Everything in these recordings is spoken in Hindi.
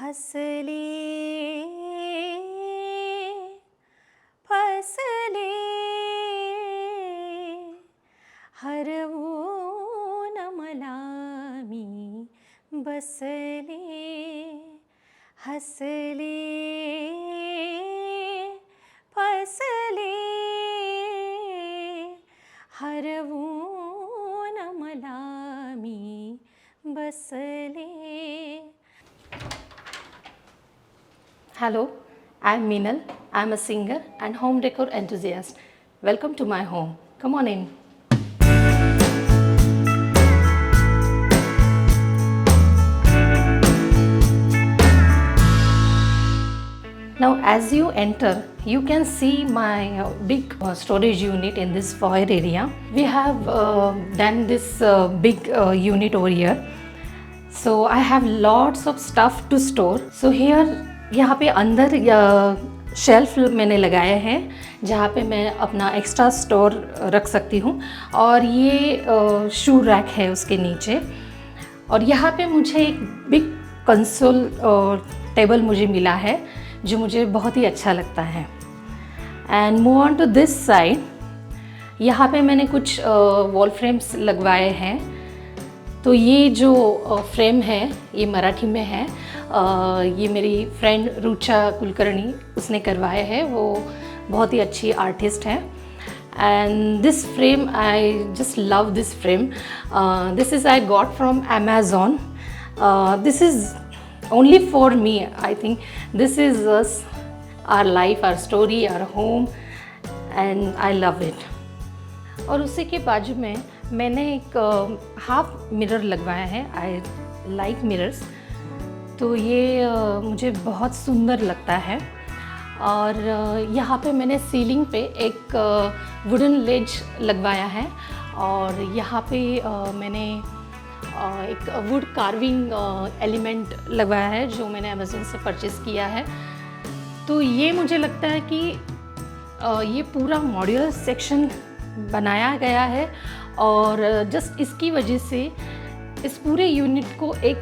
हसले फसले हरवून मला मी बसले हसले फसले हरवून मला मी बसले. Hello, I'm Meenal. I'm a singer and home decor enthusiast. Welcome to my home. Come on in. Now as you enter, you can see my big storage unit in this foyer area. We have done this big unit over here. So I have lots of stuff to store. So here यहाँ पे अंदर शेल्फ मैंने लगाया है जहाँ पे मैं अपना एक्स्ट्रा स्टोर रख सकती हूँ. और ये शू रैक है उसके नीचे. और यहाँ पे मुझे एक बिग कंसोल टेबल मुझे मिला है जो मुझे बहुत ही अच्छा लगता है. And move on to this side. यहाँ पे मैंने कुछ वॉल फ्रेम्स लगवाए हैं. तो ये जो फ्रेम है ये मराठी में है. ये मेरी फ्रेंड रुचा कुलकर्णी उसने करवाए हैं. वो बहुत ही अच्छी आर्टिस्ट है. And this frame I just love this frame. This is I got from Amazon. This is only for me. I think this is us, our life, our story, our home, and I love it. और उसी के बाजू में मैंने एक हाफ मिरर लगवाया है. I like mirrors. तो ये मुझे बहुत सुंदर लगता है. और यहाँ पे मैंने सीलिंग पे एक वुडन लेज लगवाया है. और यहाँ पे मैंने एक वुड कार्विंग एलिमेंट लगवाया है जो मैंने अमेज़न से परचेज़ किया है. तो ये मुझे लगता है कि ये पूरा मॉड्यूलर सेक्शन बनाया गया है. और जस्ट इसकी वजह से इस पूरे यूनिट को एक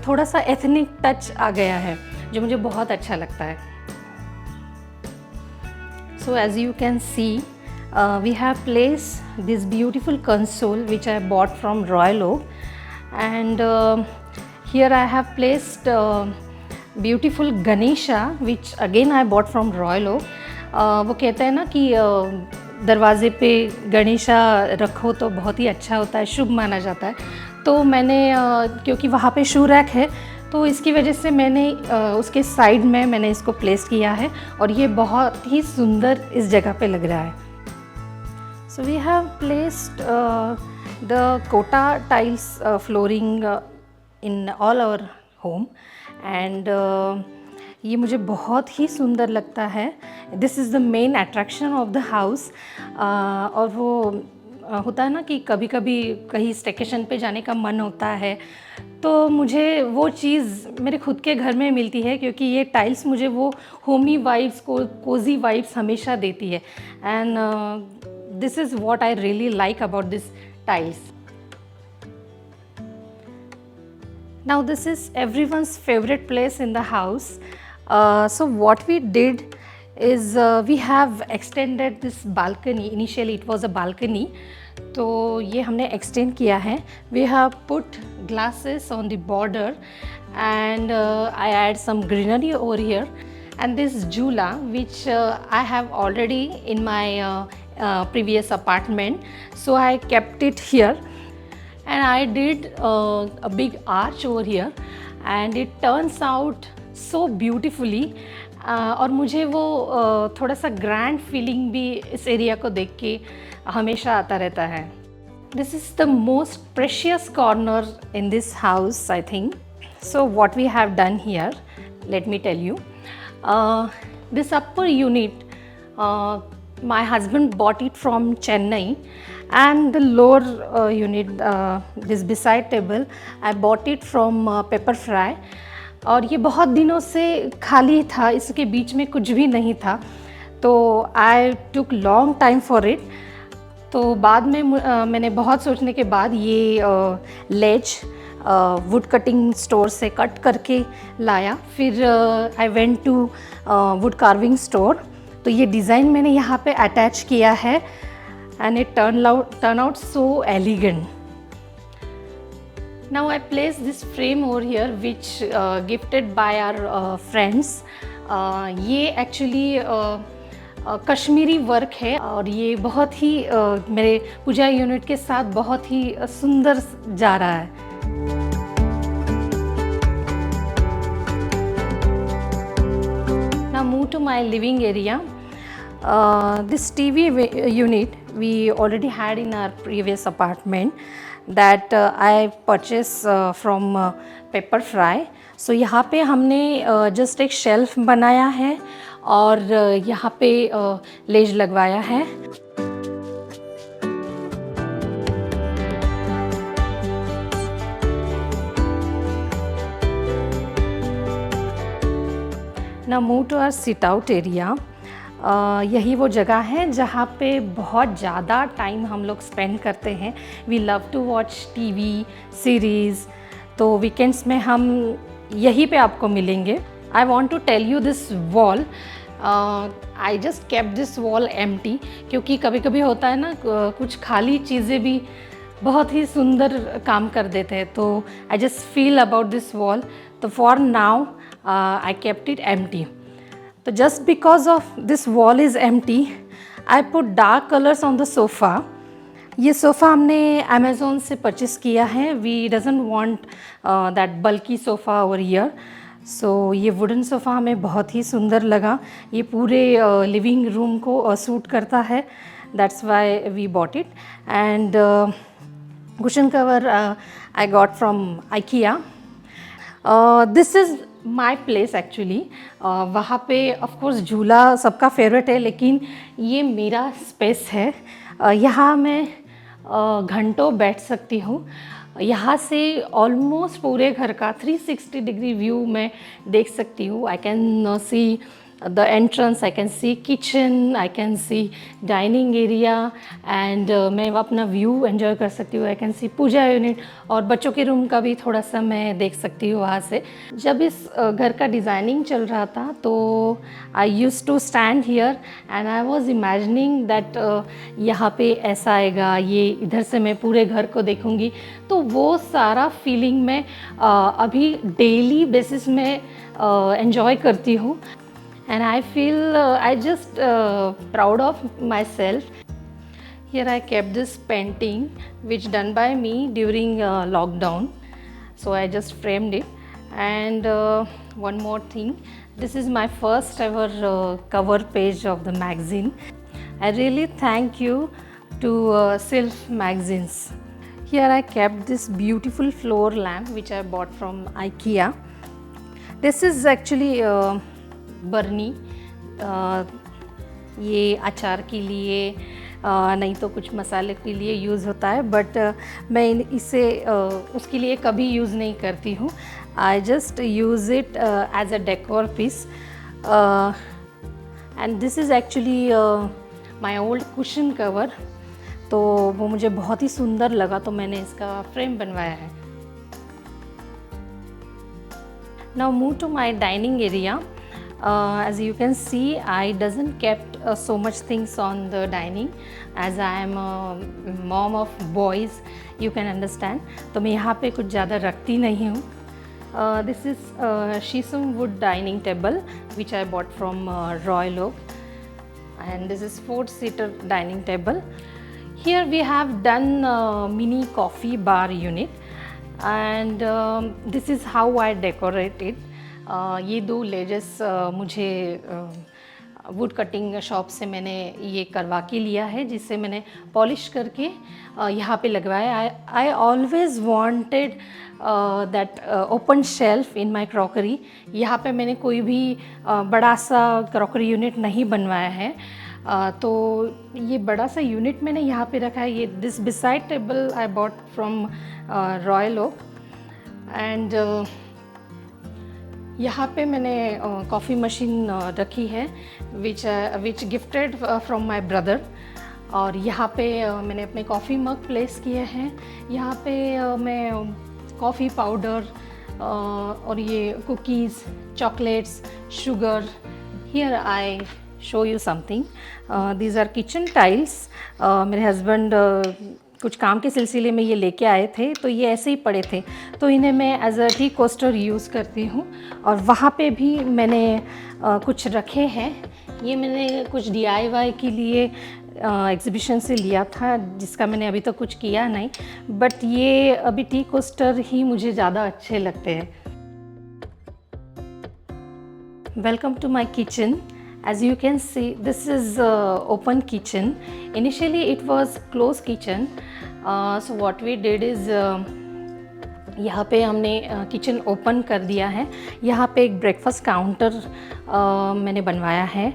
थोड़ा सा एथनिक टच आ गया है जो मुझे बहुत अच्छा लगता है. So as you can see we have placed this beautiful console which I bought from Royal Oak. And here I have placed beautiful Ganesha which again I bought from Royal Oak. वो कहते हैं ना कि दरवाज़े पे गणेशा रखो तो बहुत ही अच्छा होता है, शुभ माना जाता है. तो मैंने क्योंकि वहाँ पे शू रैक है तो इसकी वजह से मैंने उसके साइड में मैंने इसको प्लेस किया है. और ये बहुत ही सुंदर इस जगह पे लग रहा है. So we have placed the Kota tiles flooring in all our home. and ये मुझे बहुत ही सुंदर लगता है. This is the main attraction of the house. और वो होता है ना कि कभी कभी कहीं स्टेकेशन पे जाने का मन होता है तो मुझे वो चीज़ मेरे खुद के घर में मिलती है क्योंकि ये टाइल्स मुझे वो होमी वाइब्स कोजी वाइब्स हमेशा देती है. And this is what I really like about this tiles. Now this is everyone's favorite place in the house. So what we did is we have extended this balcony. Initially it was a balcony. तो ये हमने extend किया है. We have put glasses on the border and I add some greenery over here. And this jhula which I have already in my previous apartment, so I kept it here. And I did a big arch over here and it turns out so beautifully. और मुझे वो थोड़ा सा ग्रैंड फीलिंग भी इस एरिया को देख के हमेशा आता रहता है. This is the most precious corner in this house I think. So what we have done here, let me tell you. This upper unit my husband bought it from Chennai, and the lower unit, this beside table, I bought it from Pepperfry. और ये बहुत दिनों से खाली था, इसके बीच में कुछ भी नहीं था. तो I took long time for it. तो बाद में मैंने बहुत सोचने के बाद ये लेज वुड कटिंग स्टोर से कट करके लाया। फिर I went to wood carving store, तो ये डिज़ाइन मैंने यहाँ पे अटैच किया है and it turn out so elegant. Now I place this frame over here which gifted by our friends. ये एक्चुअली कश्मीरी वर्क है और ये बहुत ही मेरे पूजा यूनिट के साथ बहुत ही सुंदर जा रहा है। Now move to my living area. This TV unit we already had in our previous apartment that I purchased from Pepperfry. So यहाँ पे हमने जस्ट एक शेल्फ बनाया है और यहाँ पे लेज लगवाया है। Now move to our sit out area. यही वो जगह है जहाँ पे बहुत ज़्यादा टाइम हम लोग स्पेंड करते हैं। We love to watch TV series, तो वीकेंड्स में हम यहीं पे आपको मिलेंगे। I want to tell you this wall, I just kept this wall empty, क्योंकि कभी कभी होता है ना कुछ खाली चीज़ें भी बहुत ही सुंदर काम कर देते हैं, तो I just feel about this wall. तो for now I kept it empty. तो just because of this wall is empty, I put dark colours on the sofa. ये सोफ़ा हमने अमेज़ोन से परचेस किया है। We doesn't want that bulky sofa over here, so ये वुडन सोफ़ा हमें बहुत ही सुंदर लगा। ये पूरे लिविंग रूम को सूट करता है, that's why we bought it. And cushion cover I got from IKEA. This is my place actually. वहाँ पे ऑफकोर्स झूला सबका फेवरेट है, लेकिन ये मेरा स्पेस है। यहाँ मैं घंटों बैठ सकती हूँ। यहाँ से ऑलमोस्ट पूरे घर का 360 डिग्री व्यू मैं देख सकती हूँ। I can see the entrance, I can see kitchen, I can see dining area and मैं अपना व्यू एंजॉय कर सकती हूँ। I can see Puja unit और बच्चों के रूम का भी थोड़ा सा मैं देख सकती हूँ वहाँ से। जब इस घर का डिज़ाइनिंग चल रहा था तो I used to stand here and I was imagining that यहाँ पे ऐसा आएगा, ये इधर से मैं पूरे घर को देखूँगी। तो वो सारा फीलिंग मैं अभी डेली बेसिस में एंजॉय करती हूँ। And I feel I just proud of myself. Here I kept this painting which done by me during lockdown, so I just framed it. And one more thing, this is my first ever cover page of the magazine. I really thank you to Sylph magazines. Here I kept this beautiful floor lamp which I bought from IKEA. This is actually बर्नी, ये अचार के लिए नहीं तो कुछ मसाले के लिए यूज़ होता है, बट मैं इसे उसके लिए कभी यूज़ नहीं करती हूँ। I just use it as a decor piece and this is actually my old cushion cover. तो वो मुझे बहुत ही सुंदर लगा तो मैंने इसका फ्रेम बनवाया है। Now move to my dining area. As you can see, I doesn't kept so much things on the dining, as I am a mom of boys, you can understand. तो मैं यहाँ पे कुछ ज़्यादा रखती नहीं हूँ. This is Shisham wood dining table which I bought from Royal Oak, and this is 4-seater dining table. Here we have done mini coffee bar unit, and this is how I decorate it. ये 2 लेजेस मुझे वुड कटिंग शॉप से मैंने ये करवा के लिया है, जिससे मैंने पॉलिश करके यहाँ पे लगवाया। I always wanted that open shelf in my crockery. यहाँ पे मैंने कोई भी बड़ा सा क्रॉकरी यूनिट नहीं बनवाया है, तो ये बड़ा सा यूनिट मैंने यहाँ पे रखा है। ये this beside table I bought from Royal Oak, and यहाँ पे मैंने कॉफ़ी मशीन रखी है which gifted from my brother. और यहाँ पे मैंने अपने कॉफ़ी मग प्लेस किए हैं। यहाँ पे मैं कॉफ़ी पाउडर और ये cookies, chocolates, sugar. Here I show you something. These are kitchen tiles. मेरे हस्बैंड कुछ काम के सिलसिले में ये लेके आए थे, तो ये ऐसे ही पड़े थे, तो इन्हें मैं as a tea coaster use करती हूँ. और वहाँ पे भी मैंने कुछ रखे हैं. ये मैंने कुछ DIY के लिए एग्ज़िबिशन से लिया था, जिसका मैंने अभी तक कुछ किया नहीं, बट ये अभी टी कोस्टर ही मुझे ज़्यादा अच्छे लगते हैं. Welcome to my kitchen. As you can see, this is open kitchen. Initially it was closed kitchen. So what we did is यहाँ पे हमने किचन ओपन कर दिया है. यहाँ पे एक ब्रेकफास्ट काउंटर मैंने बनवाया है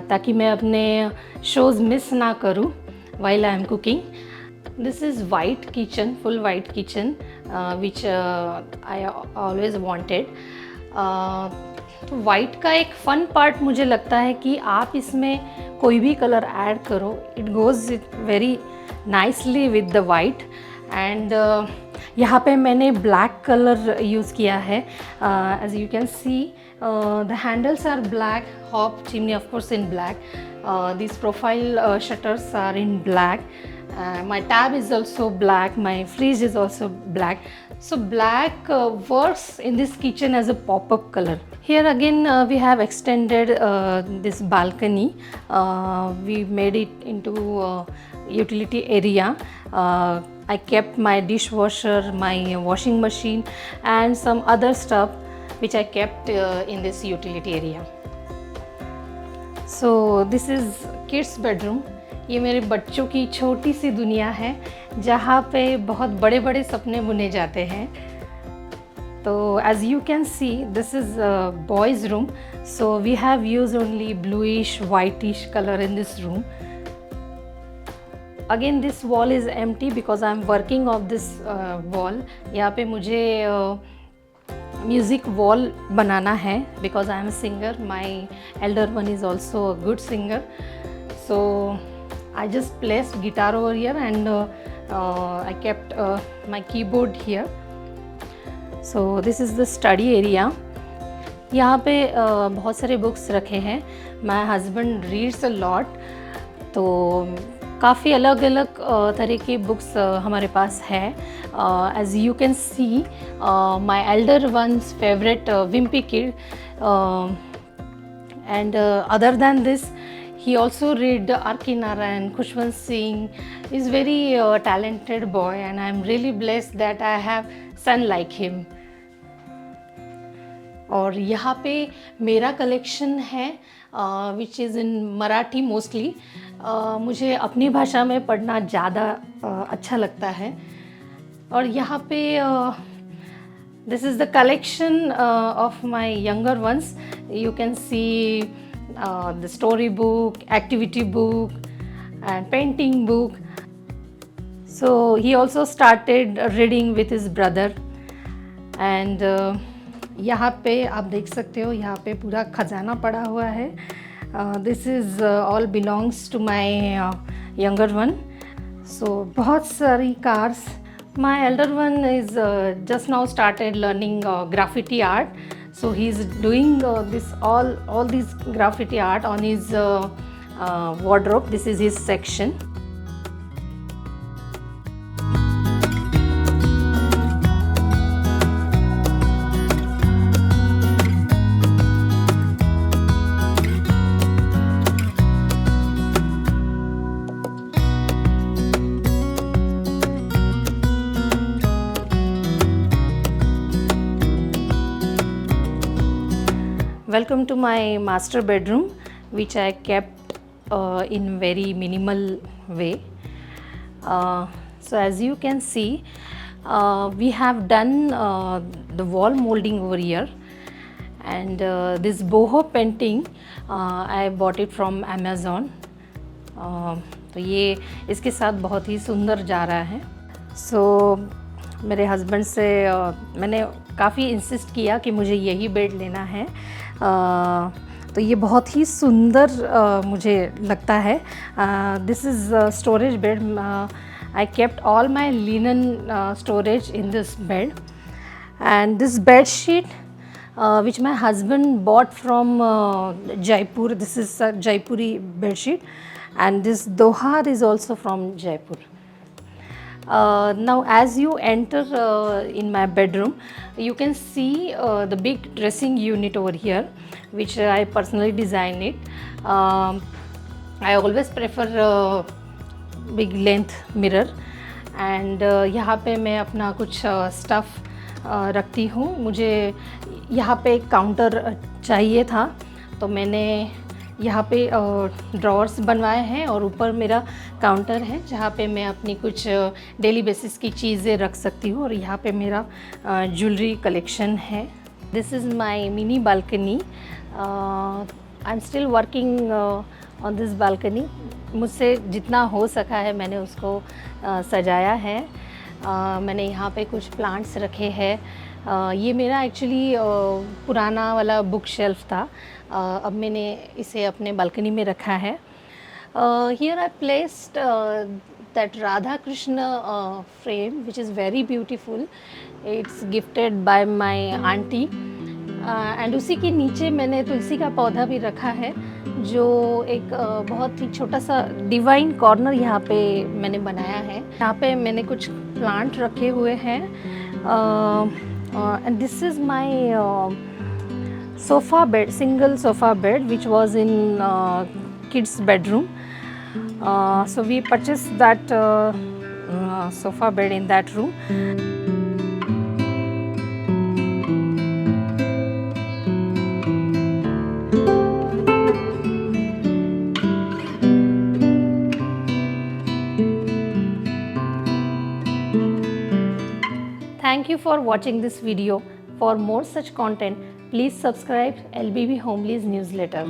ताकि मैं अपने शोज़ मिस ना करूँ while I am cooking. This is white kitchen, full white kitchen, which I always wanted. तो वाइट का एक फ़न पार्ट मुझे लगता है कि आप इसमें कोई भी कलर ऐड करो, it goes very nicely with the white. And यहाँ पे मैंने ब्लैक कलर यूज़ किया है. As you can see the handles are black, hob chimney of course in black, this profile shutters are in black. My tab is also black, my fridge is also black. So black works in this kitchen as a pop-up color. Here again we have extended this balcony. We made it into utility area. I kept my dishwasher, my washing machine and some other stuff which I kept in this utility area. So this is kids bedroom. ये मेरे बच्चों की छोटी सी दुनिया है जहाँ पे बहुत बड़े बड़े सपने बुने जाते हैं. तो as you can see, this is a boys room. So we have used only bluish, whitish color in this room. Again this wall is empty because I am working of this wall. यहाँ पे मुझे म्यूज़िक वॉल बनाना है because I am a singer. My elder one is also a good singer. So I just placed guitar over here and I kept my keyboard here. So this is the study area. यहाँ पे बहुत सारे बुक्स रखे हैं. My husband reads a lot. तो काफ़ी अलग अलग तरह की बुक्स हमारे पास है. As you can see, my elder one's favorite Wimpy Kid. And other than this, he also read R.K. Narayan, Khushwant Singh. Is very talented boy and I am really blessed that I have son like him. और यहाँ पे मेरा कलेक्शन है which is in Marathi mostly. मुझे अपनी भाषा में पढ़ना ज़्यादा अच्छा लगता है. और यहाँ पे this is the collection of my younger ones. You can see the story book, activity book and painting book. So he also started reading with his brother. And यहाँ पे आप देख सकते हो, यहाँ पे पूरा खजाना पड़ा हुआ है. This is all belongs to my younger one. So बहुत सारी cars. My elder one is just now started learning graffiti art. So he's doing this all these graffiti art on his wardrobe. This is his section. Welcome to my master bedroom, which I kept in very minimal way. So as you can see, we have done the wall molding over here, and this boho painting I bought it from Amazon. तो ये इसके साथ बहुत ही सुंदर जा रहा है. So मेरे हस्बैंड से मैंने काफ़ी इंसिस्ट किया कि मुझे यही बेड लेना है. तो ये बहुत ही सुंदर मुझे लगता है. This is storage bed. I kept all my linen storage in this bed. And this bed sheet which my husband bought from Jaipur. This is a Jaipuri bed sheet, and this dohar is also from Jaipur. Now as you enter in my bedroom, you can see the big dressing unit over here, which I personally designed it. I always prefer big length mirror, and यहाँ पे मैं अपना कुछ stuff रखती हूँ. मुझे यहाँ पे एक काउंटर चाहिए था, तो मैंने यहाँ पे ड्रॉर्स बनवाए हैं और ऊपर मेरा काउंटर है जहाँ पे मैं अपनी कुछ डेली बेसिस की चीज़ें रख सकती हूँ. और यहाँ पे मेरा ज्वेलरी कलेक्शन है. This is my mini balcony. I am still working on this balcony. मुझसे जितना हो सका है मैंने उसको सजाया है. मैंने यहाँ पे कुछ प्लांट्स रखे हैं. ये मेरा एक्चुअली पुराना वाला बुक शेल्फ था. अब मैंने इसे अपने बालकनी में रखा है. Here I placed that Radha Krishna frame which is very beautiful. It's gifted bye my aunty. And उसी के नीचे मैंने तुलसी का पौधा भी रखा है, जो एक बहुत ही छोटा सा डिवाइन कॉर्नर यहाँ पे मैंने बनाया है. यहाँ पे मैंने कुछ प्लांट रखे हुए हैं. And this is my sofa bed, single sofa bed which was in kids bedroom. So we purchased that sofa bed in that room. Thank you for watching this video. For more such content, please subscribe LBB Homelies newsletter.